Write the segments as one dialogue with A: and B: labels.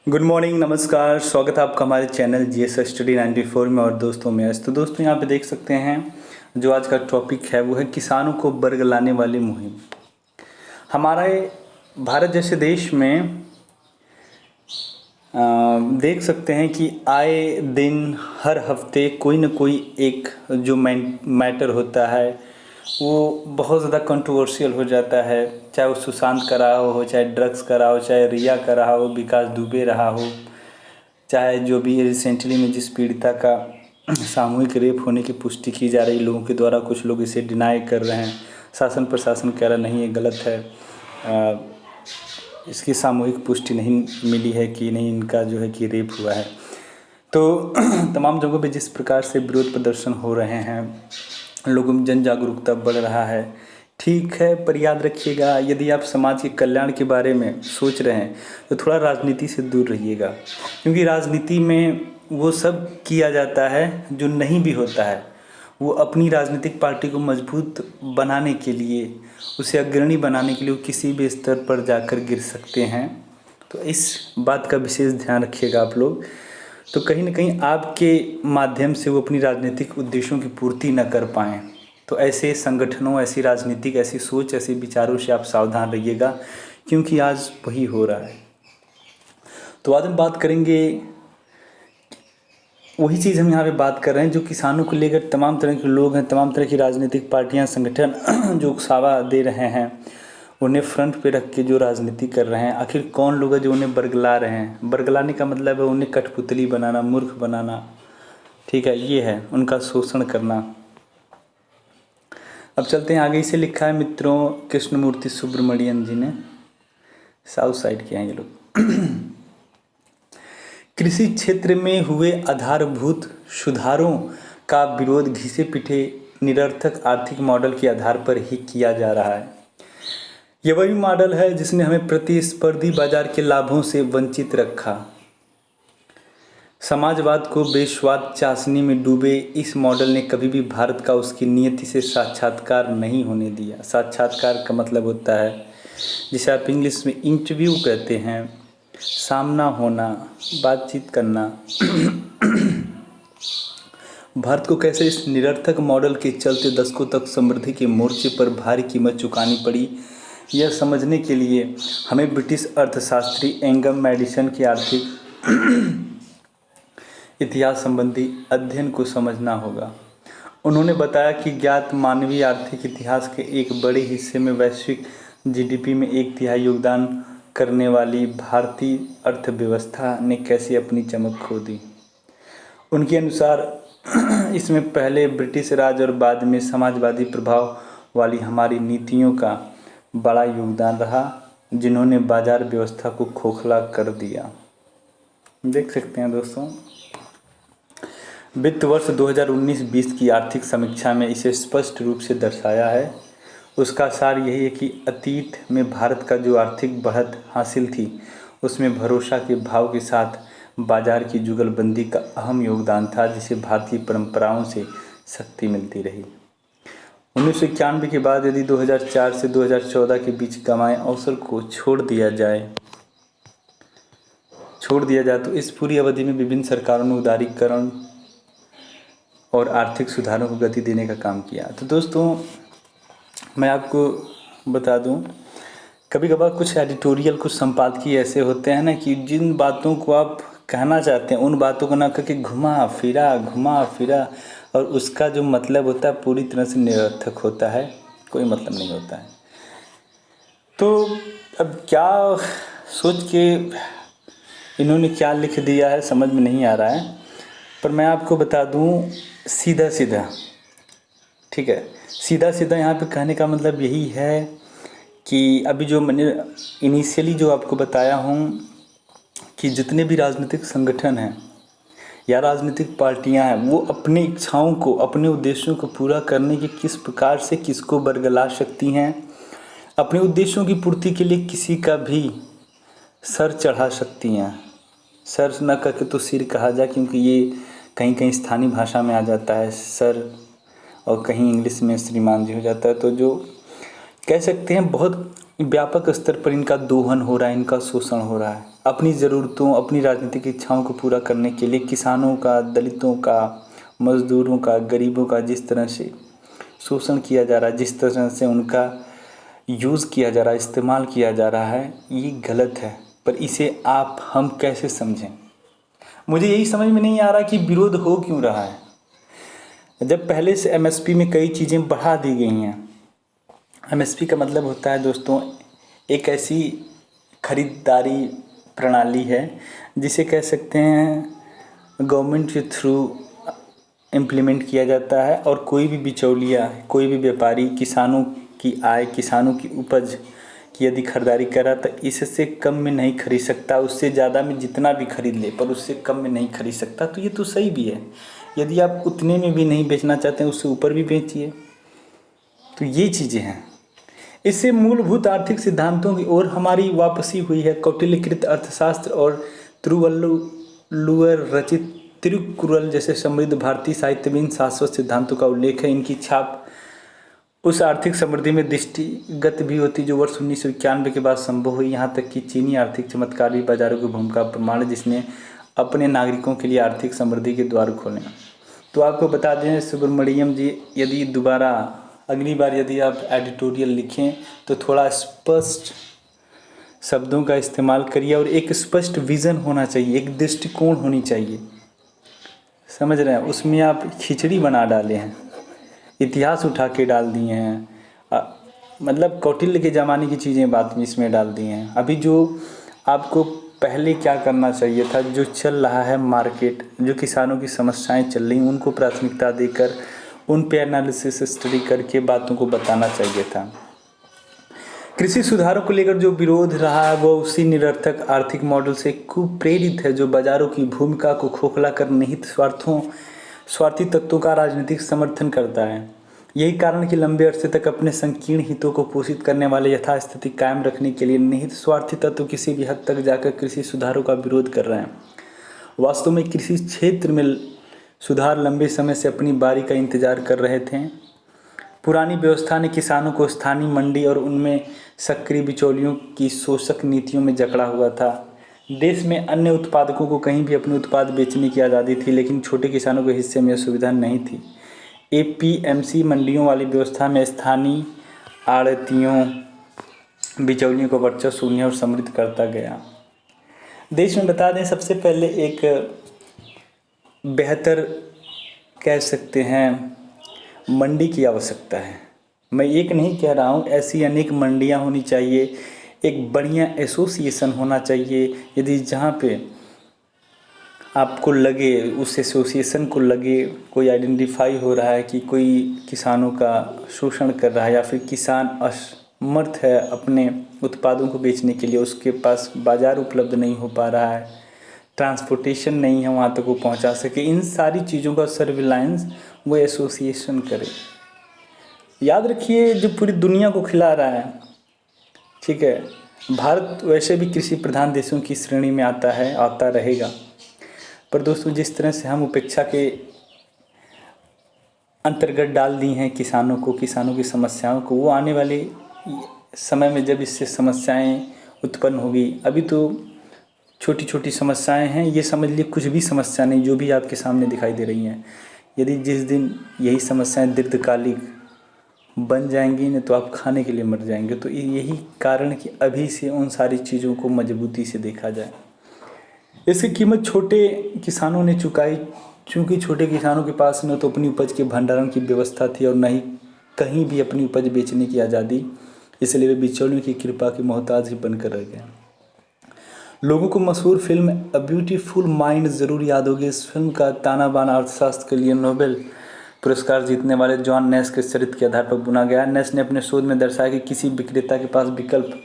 A: Good morning, नमस्कार। स्वागत है आपका हमारे चैनल जीएस स्टडी 94 में। और दोस्तों में तो दोस्तों यहाँ पे देख सकते हैं जो आज का टॉपिक है वो है किसानों को बरगलाने वाली मुहिम। हमारे भारत जैसे देश में देख सकते हैं कि आए दिन हर हफ्ते कोई ना कोई एक जो मैटर होता है वो बहुत ज़्यादा कंट्रोवर्शियल हो जाता है। चाहे वो सुशांत का रहा हो, चाहे ड्रग्स का रहा हो, चाहे रिया का रहा हो, विकास दुबे रहा हो, चाहे जो भी रिसेंटली में जिस पीड़िता का सामूहिक रेप होने की पुष्टि की जा रही लोगों के द्वारा, कुछ लोग इसे डिनाई कर रहे हैं। शासन प्रशासन कह रहा नहीं, ये गलत है, इसकी सामूहिक पुष्टि नहीं मिली है कि नहीं इनका जो है कि रेप हुआ है। तो तमाम जगहों पे जिस प्रकार से विरोध प्रदर्शन हो रहे हैं, लोगों में जन जागरूकता बढ़ रहा है, ठीक है। पर याद रखिएगा, यदि आप समाज के कल्याण के बारे में सोच रहे हैं तो थोड़ा राजनीति से दूर रहिएगा, क्योंकि राजनीति में वो सब किया जाता है जो नहीं भी होता है। वो अपनी राजनीतिक पार्टी को मजबूत बनाने के लिए, उसे अग्रणी बनाने के लिए वो किसी भी स्तर पर जाकर गिर सकते हैं। तो इस बात का विशेष ध्यान रखिएगा आप लोग। तो कहीं ना कहीं आपके माध्यम से वो अपनी राजनीतिक उद्देश्यों की पूर्ति न कर पाएँ। तो ऐसे संगठनों, ऐसी राजनीतिक, ऐसी सोच, ऐसे विचारों से आप सावधान रहिएगा, क्योंकि आज वही हो रहा है। तो आज हम बात करेंगे, वही चीज़ हम यहाँ पे बात कर रहे हैं जो किसानों को लेकर तमाम तरह के लोग हैं, तमाम तरह की राजनीतिक पार्टियाँ, संगठन जो उकसावा दे रहे हैं, उन्हें फ्रंट पे रख के जो राजनीति कर रहे हैं। आखिर कौन लोग हैं जो उन्हें बरगला रहे हैं? बरगलाने का मतलब है उन्हें कठपुतली बनाना, मूर्ख बनाना, ठीक है, ये है उनका शोषण करना। अब चलते हैं आगे। इसे लिखा है मित्रों कृष्णमूर्ति सुब्रमण्यन जी ने, साउथ साइड के हैं ये लोग। कृषि क्षेत्र में हुए आधारभूत सुधारों का विरोध घिसे पिटे निरर्थक आर्थिक मॉडल के आधार पर ही किया जा रहा है। यह वही मॉडल है जिसने हमें प्रतिस्पर्धी बाजार के लाभों से वंचित रखा। समाजवाद को बेस्वाद चाशनी में डूबे इस मॉडल ने कभी भी भारत का उसकी नियति से साक्षात्कार नहीं होने दिया। साक्षात्कार का मतलब होता है, जिसे आप इंग्लिश में इंटरव्यू कहते हैं, सामना होना, बातचीत करना। भारत को कैसे इस निरर्थक मॉडल के चलते दशकों तक समृद्धि के मोर्चे पर भारी कीमत चुकानी पड़ी, यह समझने के लिए हमें ब्रिटिश अर्थशास्त्री एंगम मैडिसन के आर्थिक इतिहास संबंधी अध्ययन को समझना होगा। उन्होंने बताया कि ज्ञात मानवीय आर्थिक इतिहास के एक बड़े हिस्से में वैश्विक जीडीपी में 1/3 योगदान करने वाली भारतीय अर्थव्यवस्था ने कैसे अपनी चमक खो दी। उनके अनुसार इसमें पहले ब्रिटिश राज और बाद में समाजवादी प्रभाव वाली हमारी नीतियों का बड़ा योगदान रहा, जिन्होंने बाजार व्यवस्था को खोखला कर दिया। देख सकते हैं दोस्तों, वित्त वर्ष 2019-20 की आर्थिक समीक्षा में इसे स्पष्ट रूप से दर्शाया है। उसका सार यही है कि अतीत में भारत का जो आर्थिक बढ़त हासिल थी, उसमें भरोसा के भाव के साथ बाजार की जुगलबंदी का अहम योगदान था, जिसे भारतीय परंपराओं से शक्ति मिलती रही। 1991 के बाद यदि 2004 से 2014 के बीच कमाए अवसर को छोड़ दिया जाए तो इस पूरी अवधि में विभिन्न सरकारों ने उदारीकरण और आर्थिक सुधारों को गति देने का काम किया। तो दोस्तों, मैं आपको बता दूं, कभी कभार कुछ एडिटोरियल, कुछ संपादकीय ऐसे होते हैं ना कि जिन बातों को आप कहना चाहते हैं उन बातों को ना करके घुमा फिरा, और उसका जो मतलब होता है पूरी तरह से निरर्थक होता है, कोई मतलब नहीं होता है। तो अब क्या सोच के इन्होंने क्या लिख दिया है समझ में नहीं आ रहा है, पर मैं आपको बता दूं सीधा सीधा, ठीक है, सीधा सीधा यहाँ पे कहने का मतलब यही है कि अभी जो मैंने इनिशियली जो आपको बताया हूँ कि जितने भी राजनीतिक संगठन हैं या राजनीतिक पार्टियां हैं, वो अपनी इच्छाओं को, अपने उद्देश्यों को पूरा करने के किस प्रकार से किसको बरगला सकती हैं, अपने उद्देश्यों की पूर्ति के लिए किसी का भी सर चढ़ा सकती हैं। सर न करके तो सिर कहा जाए, क्योंकि ये कहीं कहीं स्थानीय भाषा में आ जाता है सर, और कहीं इंग्लिश में श्रीमान जी हो जाता है। तो जो कह सकते हैं बहुत व्यापक स्तर पर इनका दोहन हो रहा है, इनका शोषण हो रहा है। अपनी ज़रूरतों, अपनी राजनीतिक इच्छाओं को पूरा करने के लिए किसानों का, दलितों का, मज़दूरों का, गरीबों का जिस तरह से शोषण किया जा रहा है, जिस तरह से उनका यूज़ किया जा रहा है, इस्तेमाल किया जा रहा है, ये गलत है। पर इसे आप हम कैसे समझें? मुझे यही समझ में नहीं आ रहा कि विरोध हो क्यों रहा है, जब पहले से एमएसपी में कई चीज़ें बढ़ा दी गई हैं। एमएसपी का मतलब होता है दोस्तों, एक ऐसी खरीदारी प्रणाली है जिसे कह सकते हैं गवर्नमेंट के थ्रू इम्प्लीमेंट किया जाता है, और कोई भी बिचौलिया, कोई भी व्यापारी किसानों की आय, किसानों की उपज की यदि खरीदारी करा तो इससे कम में नहीं खरीद सकता, उससे ज़्यादा में जितना भी खरीद ले पर उससे कम में नहीं खरीद सकता। तो ये तो सही भी है, यदि आप उतने में भी नहीं बेचना चाहते हैं उससे ऊपर भी बेचिए। तो ये चीज़ें हैं, इससे मूलभूत आर्थिक सिद्धांतों की ओर हमारी वापसी हुई है। कौटिल्यकृत अर्थशास्त्र और तिरुवल्लुवर रचित तिरुकुरल जैसे समृद्ध भारतीय साहित्य में इन शाश्वत सिद्धांतों का उल्लेख है। इनकी छाप उस आर्थिक समृद्धि में दृष्टिगत भी होती जो वर्ष 1991 के बाद संभव हुई। यहाँ तक कि चीनी आर्थिक चमत्कार भी बाजारों की भूमिका प्रमाण है, जिसने अपने नागरिकों के लिए आर्थिक समृद्धि के द्वार खोले। तो आपको बता दें सुब्रमण्यम जी, यदि दोबारा अगली बार यदि आप एडिटोरियल लिखें तो थोड़ा स्पष्ट शब्दों का इस्तेमाल करिए, और एक स्पष्ट विज़न होना चाहिए, एक दृष्टिकोण होनी चाहिए, समझ रहे हैं। उसमें आप खिचड़ी बना डाले हैं, इतिहास उठा के डाल दिए हैं, मतलब कौटिल्य के ज़माने की चीज़ें बात में इसमें डाल दी हैं। अभी जो आपको पहले क्या करना चाहिए था, जो चल रहा है मार्केट, जो किसानों की समस्याएं चल रही उनको प्राथमिकता देकर उन पे एनालिसिस स्टडी करके बातों को बताना चाहिए था। कृषि सुधारों को लेकर जो विरोध रहा है वो उसी निरर्थक आर्थिक मॉडल से खूब प्रेरित है, जो बाजारों की भूमिका को खोखला कर निहित स्वार्थी तत्वों का राजनीतिक समर्थन करता है। यही कारण कि लंबे अरसे तक अपने संकीर्ण हितों को पोषित करने वाले यथास्थिति कायम रखने के लिए निहित स्वार्थी तत्व किसी भी हद तक जाकर कृषि सुधारों का विरोध कर रहे हैं। वास्तव में कृषि क्षेत्र में सुधार लंबे समय से अपनी बारी का इंतजार कर रहे थे। पुरानी व्यवस्था ने किसानों को स्थानीय मंडी और उनमें सक्रिय बिचौलियों की शोषक नीतियों में जकड़ा हुआ था। देश में अन्य उत्पादकों को कहीं भी अपने उत्पाद बेचने की आज़ादी थी, लेकिन छोटे किसानों के हिस्से में यह सुविधा नहीं थी। एपीएमसी मंडियों वाली व्यवस्था में स्थानीय आड़तियों, बिचौलियों को वर्चस्व शून्य और समृद्ध करता गया। देश में बता दें, सबसे पहले एक बेहतर कह सकते हैं मंडी की आवश्यकता है। मैं एक नहीं कह रहा हूँ, ऐसी अनेक मंडियाँ होनी चाहिए, एक बढ़िया एसोसिएशन होना चाहिए। यदि जहाँ पे आपको लगे, उस एसोसिएशन को लगे कोई आइडेंटिफाई हो रहा है कि कोई किसानों का शोषण कर रहा है या फिर किसान असमर्थ है अपने उत्पादों को बेचने के लिए, उसके पास बाज़ार उपलब्ध नहीं हो पा रहा है, ट्रांसपोर्टेशन नहीं है वहाँ तक वो पहुँचा सके, इन सारी चीज़ों का सर्विलांस वो एसोसिएशन करे। याद रखिए, जो पूरी दुनिया को खिला रहा है, ठीक है, भारत वैसे भी कृषि प्रधान देशों की श्रेणी में आता है, आता रहेगा। पर दोस्तों, जिस तरह से हम उपेक्षा के अंतर्गत डाल दी हैं किसानों को, किसानों की समस्याओं को, वो आने वाले समय में जब इससे समस्याएं उत्पन्न होगी, अभी तो छोटी छोटी समस्याएं हैं, ये समझ लिए कुछ भी समस्या नहीं जो भी आपके सामने दिखाई दे रही हैं। यदि जिस दिन यही समस्याएं दीर्घकालिक बन जाएंगी न, तो आप खाने के लिए मर जाएंगे। तो यही कारण कि अभी से उन सारी चीज़ों को मजबूती से देखा जाए। इसकी कीमत छोटे किसानों ने चुकाई, चूँकि छोटे किसानों के पास न तो अपनी उपज के भंडारण की व्यवस्था थी और न ही कहीं भी अपनी उपज बेचने की आज़ादी, इसलिए वे बिचौलियों की कृपा के मोहताज ही बनकर रह गए। लोगों को मशहूर फिल्म अ ब्यूटीफुल माइंड ज़रूर याद होगी। इस फिल्म का ताना बाना अर्थशास्त्र के लिए नोबेल पुरस्कार जीतने वाले जॉन नैश के चरित्र के आधार पर बुना गया। नैश ने अपने शोध में दर्शाया कि किसी विक्रेता के पास विकल्प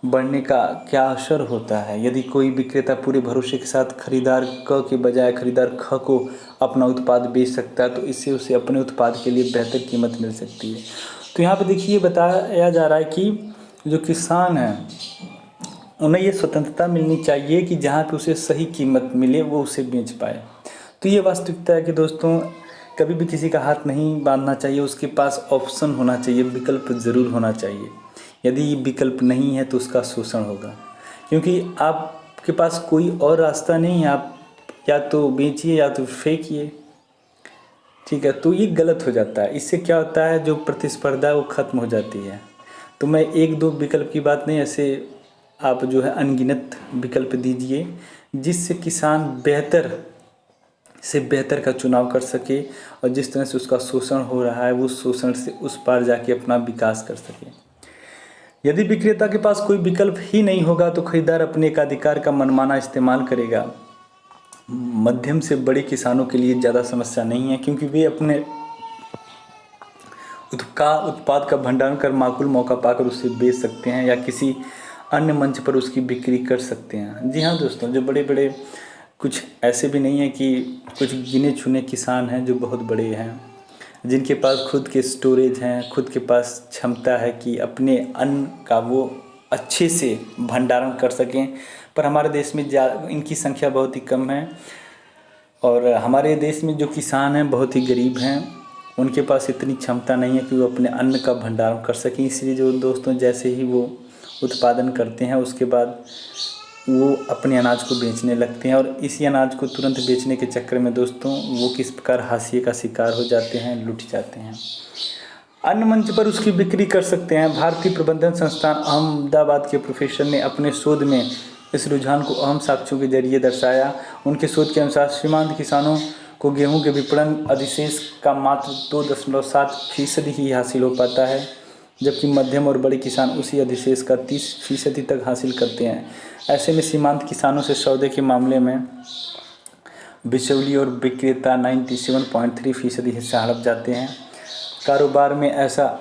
A: बढ़ने का क्या असर होता है। यदि कोई विक्रेता पूरे भरोसे के साथ खरीदार क के बजाय खरीदार ख को अपना उत्पाद बेच सकता है, तो इससे उसे अपने उत्पाद के लिए बेहतर कीमत मिल सकती है। तो यहाँ पे देखिए, बताया जा रहा है कि जो किसान हैं उन्हें ये स्वतंत्रता मिलनी चाहिए कि जहाँ पे उसे सही कीमत मिले वो उसे बेच पाए। तो ये वास्तविकता है कि दोस्तों, कभी भी किसी का हाथ नहीं बांधना चाहिए, उसके पास ऑप्शन होना चाहिए, विकल्प ज़रूर होना चाहिए। यदि विकल्प नहीं है तो उसका शोषण होगा, क्योंकि आपके पास कोई और रास्ता नहीं है। आप या तो बेचिए या तो फेंकिए, ठीक है। तो ये गलत हो जाता है। इससे क्या होता है, जो प्रतिस्पर्धा है वो ख़त्म हो जाती है। तो मैं एक दो विकल्प की बात नहीं, ऐसे आप जो है अनगिनत विकल्प दीजिए, जिससे किसान बेहतर से बेहतर का चुनाव कर सके और जिस तरह से उसका शोषण हो रहा है वो शोषण से उस पार जाके अपना विकास कर सके। यदि विक्रेता के पास कोई विकल्प ही नहीं होगा तो खरीदार अपने एकाधिकार का मनमाना इस्तेमाल करेगा। मध्यम से बड़े किसानों के लिए ज़्यादा समस्या नहीं है, क्योंकि वे अपने उत्पाद का भंडारण कर माकूल मौका पाकर उसे बेच सकते हैं या किसी अन्य मंच पर उसकी बिक्री कर सकते हैं। जी हाँ दोस्तों, जो बड़े बड़े कुछ ऐसे भी नहीं है कि कुछ गिने चुने किसान हैं जो बहुत बड़े हैं, जिनके पास खुद के स्टोरेज हैं, खुद के पास क्षमता है कि अपने अन्न का वो अच्छे से भंडारण कर सकें। पर हमारे देश में इनकी संख्या बहुत ही कम है और हमारे देश में जो किसान हैं बहुत ही गरीब हैं, उनके पास इतनी क्षमता नहीं है कि वो अपने अन्न का भंडारण कर सकें। इसलिए जो दोस्तों जैसे ही वो उत्पादन करते हैं उसके बाद वो अपने अनाज को बेचने लगते हैं और इसी अनाज को तुरंत बेचने के चक्कर में दोस्तों वो किस प्रकार हाशिए का शिकार हो जाते हैं, लुट जाते हैं। अन्य मंच पर उसकी बिक्री कर सकते हैं। भारतीय प्रबंधन संस्थान अहमदाबाद के प्रोफेसर ने अपने शोध में इस रुझान को अहम साक्ष्यों के जरिए दर्शाया। उनके शोध के अनुसार सीमांत किसानों को गेहूं के विपणन अधिशेष का मात्र 2.7% ही हासिल हो पाता है, जबकि मध्यम और बड़े किसान उसी अधिशेष का 30% तक हासिल करते हैं। ऐसे में सीमांत किसानों से सौदे के मामले में बिचौली और विक्रेता 97.3% हिस्सा हड़प जाते हैं। कारोबार में ऐसा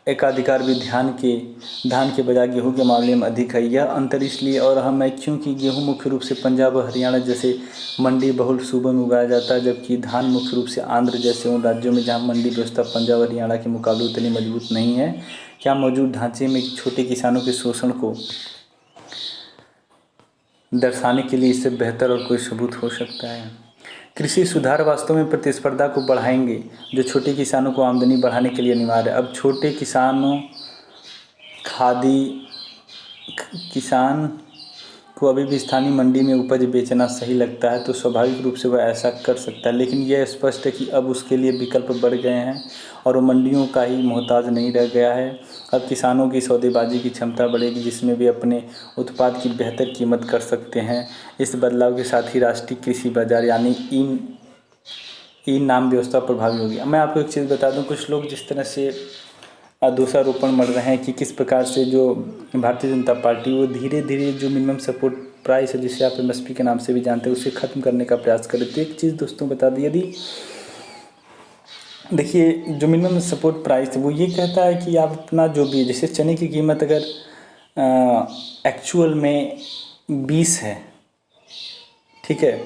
A: एकाधिकार भी धान के बजाय गेहूं के मामले में अधिक है। यह अंतर इसलिए और अहम है क्योंकि गेहूं मुख्य रूप से पंजाब और हरियाणा जैसे मंडी बहुल सूबों में उगाया जाता है, जबकि धान मुख्य रूप से आंध्र जैसे उन राज्यों में जहां मंडी व्यवस्था पंजाब और हरियाणा के मुकाबले उतनी मजबूत नहीं है। क्या मौजूद ढांचे में छोटे किसानों के शोषण को दर्शाने के लिए इससे बेहतर और कोई सबूत हो सकता है? कृषि सुधार वास्तव में प्रतिस्पर्धा को बढ़ाएंगे, जो छोटे किसानों को आमदनी बढ़ाने के लिए अनिवार्य है। अब छोटे किसानों किसान को अभी भी स्थानीय मंडी में उपज बेचना सही लगता है तो स्वाभाविक रूप से वह ऐसा कर सकता है, लेकिन यह स्पष्ट है कि अब उसके लिए विकल्प बढ़ गए हैं और वो मंडियों का ही मोहताज नहीं रह गया है। अब किसानों की सौदेबाजी की क्षमता बढ़ेगी, जिसमें वे अपने उत्पाद की बेहतर कीमत कर सकते हैं। इस बदलाव के साथ ही राष्ट्रीय कृषि बाजार यानी ई नाम व्यवस्था प्रभावी होगी। मैं आपको एक चीज़ बता दूं, कुछ लोग जिस तरह से दोषारोपण मर रहे हैं कि किस प्रकार से जो भारतीय जनता पार्टी वो धीरे धीरे जो मिनिमम सपोर्ट प्राइस है, जिसे आप एमएसपी के नाम से भी जानते हैं, उसे ख़त्म करने का प्रयास कर रहे थे। एक चीज़ दोस्तों बता दी, यदि देखिए जो मिनिमम सपोर्ट प्राइस है वो ये कहता है कि आप अपना जो भी, जैसे चने की कीमत अगर एक्चुअल में 20 है, ठीक है,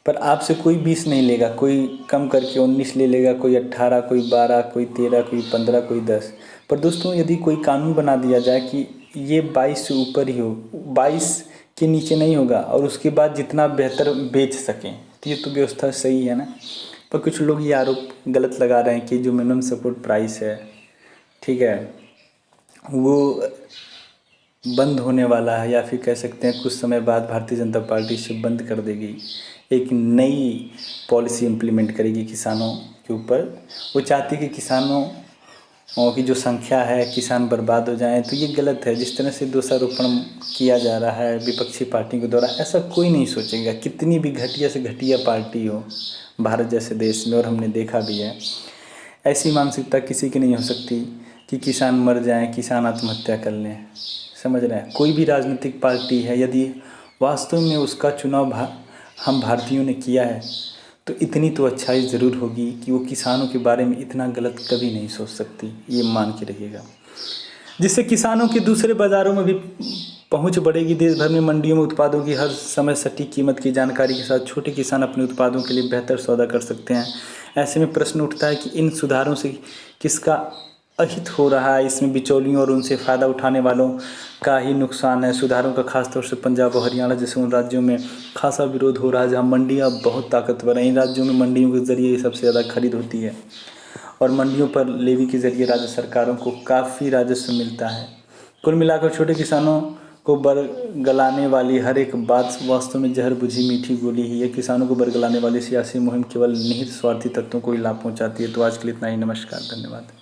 A: पर आपसे कोई 20 नहीं लेगा, कोई कम करके 19 ले लेगा, कोई 18, कोई 12, कोई 13, कोई 15, कोई 10। पर दोस्तों यदि कोई कानून बना दिया जाए कि ये 22 से ऊपर ही हो, 22 के नीचे नहीं होगा और उसके बाद जितना बेहतर बेच सकें, तो ये तो व्यवस्था सही है ना। पर कुछ लोग ये आरोप गलत लगा रहे हैं कि जो मिनिमम सपोर्ट प्राइस है, ठीक है, वो बंद होने वाला है या फिर कह सकते हैं कुछ समय बाद भारतीय जनता पार्टी इसे बंद कर देगी, एक नई पॉलिसी इम्प्लीमेंट करेगी किसानों के ऊपर। वो चाहती है कि किसानों की जो संख्या है, किसान बर्बाद हो जाएं, तो ये गलत है। जिस तरह से दोषारोपण किया जा रहा है विपक्षी पार्टी के द्वारा, ऐसा कोई नहीं सोचेगा, कितनी भी घटिया से घटिया पार्टी हो भारत जैसे देश में, और हमने देखा भी है। ऐसी मानसिकता किसी की नहीं हो सकती कि किसान मर जाएं, किसान आत्महत्या कर लें, समझ रहे हैं। कोई भी राजनीतिक पार्टी है, यदि वास्तव में उसका चुनाव हम भारतीयों ने किया है तो इतनी तो अच्छाई ज़रूर होगी कि वो किसानों के बारे में इतना गलत कभी नहीं सोच सकती, ये मान के रखिएगा। जिससे किसानों की दूसरे बाज़ारों में भी पहुंच बढ़ेगी। देश भर में मंडियों में उत्पादों की हर समय सटीक कीमत की जानकारी के साथ छोटे किसान अपने उत्पादों के लिए बेहतर सौदा कर सकते हैं। ऐसे में प्रश्न उठता है कि इन सुधारों से किसका अहित हो रहा है? इसमें बिचौलियों और उनसे फ़ायदा उठाने वालों का ही नुकसान है। सुधारों का खासतौर से पंजाब और हरियाणा जैसे उन राज्यों में खासा विरोध हो रहा है जहाँ मंडियाँ बहुत ताकतवर हैं। इन राज्यों में मंडियों के ज़रिए सबसे ज़्यादा खरीद होती है और मंडियों पर लेवी के ज़रिए राज्य सरकारों को काफ़ी राजस्व मिलता है। कुल मिलाकर छोटे किसानों को बरगलाने वाली हर एक बात वास्तव में जहर बुझी मीठी गोली ही है। किसानों को बरगलाने वाली सियासी मुहिम केवल निहित स्वार्थी तत्वों को ही लाभ पहुंचाती है। तो आज के लिए इतना ही। नमस्कार, धन्यवाद।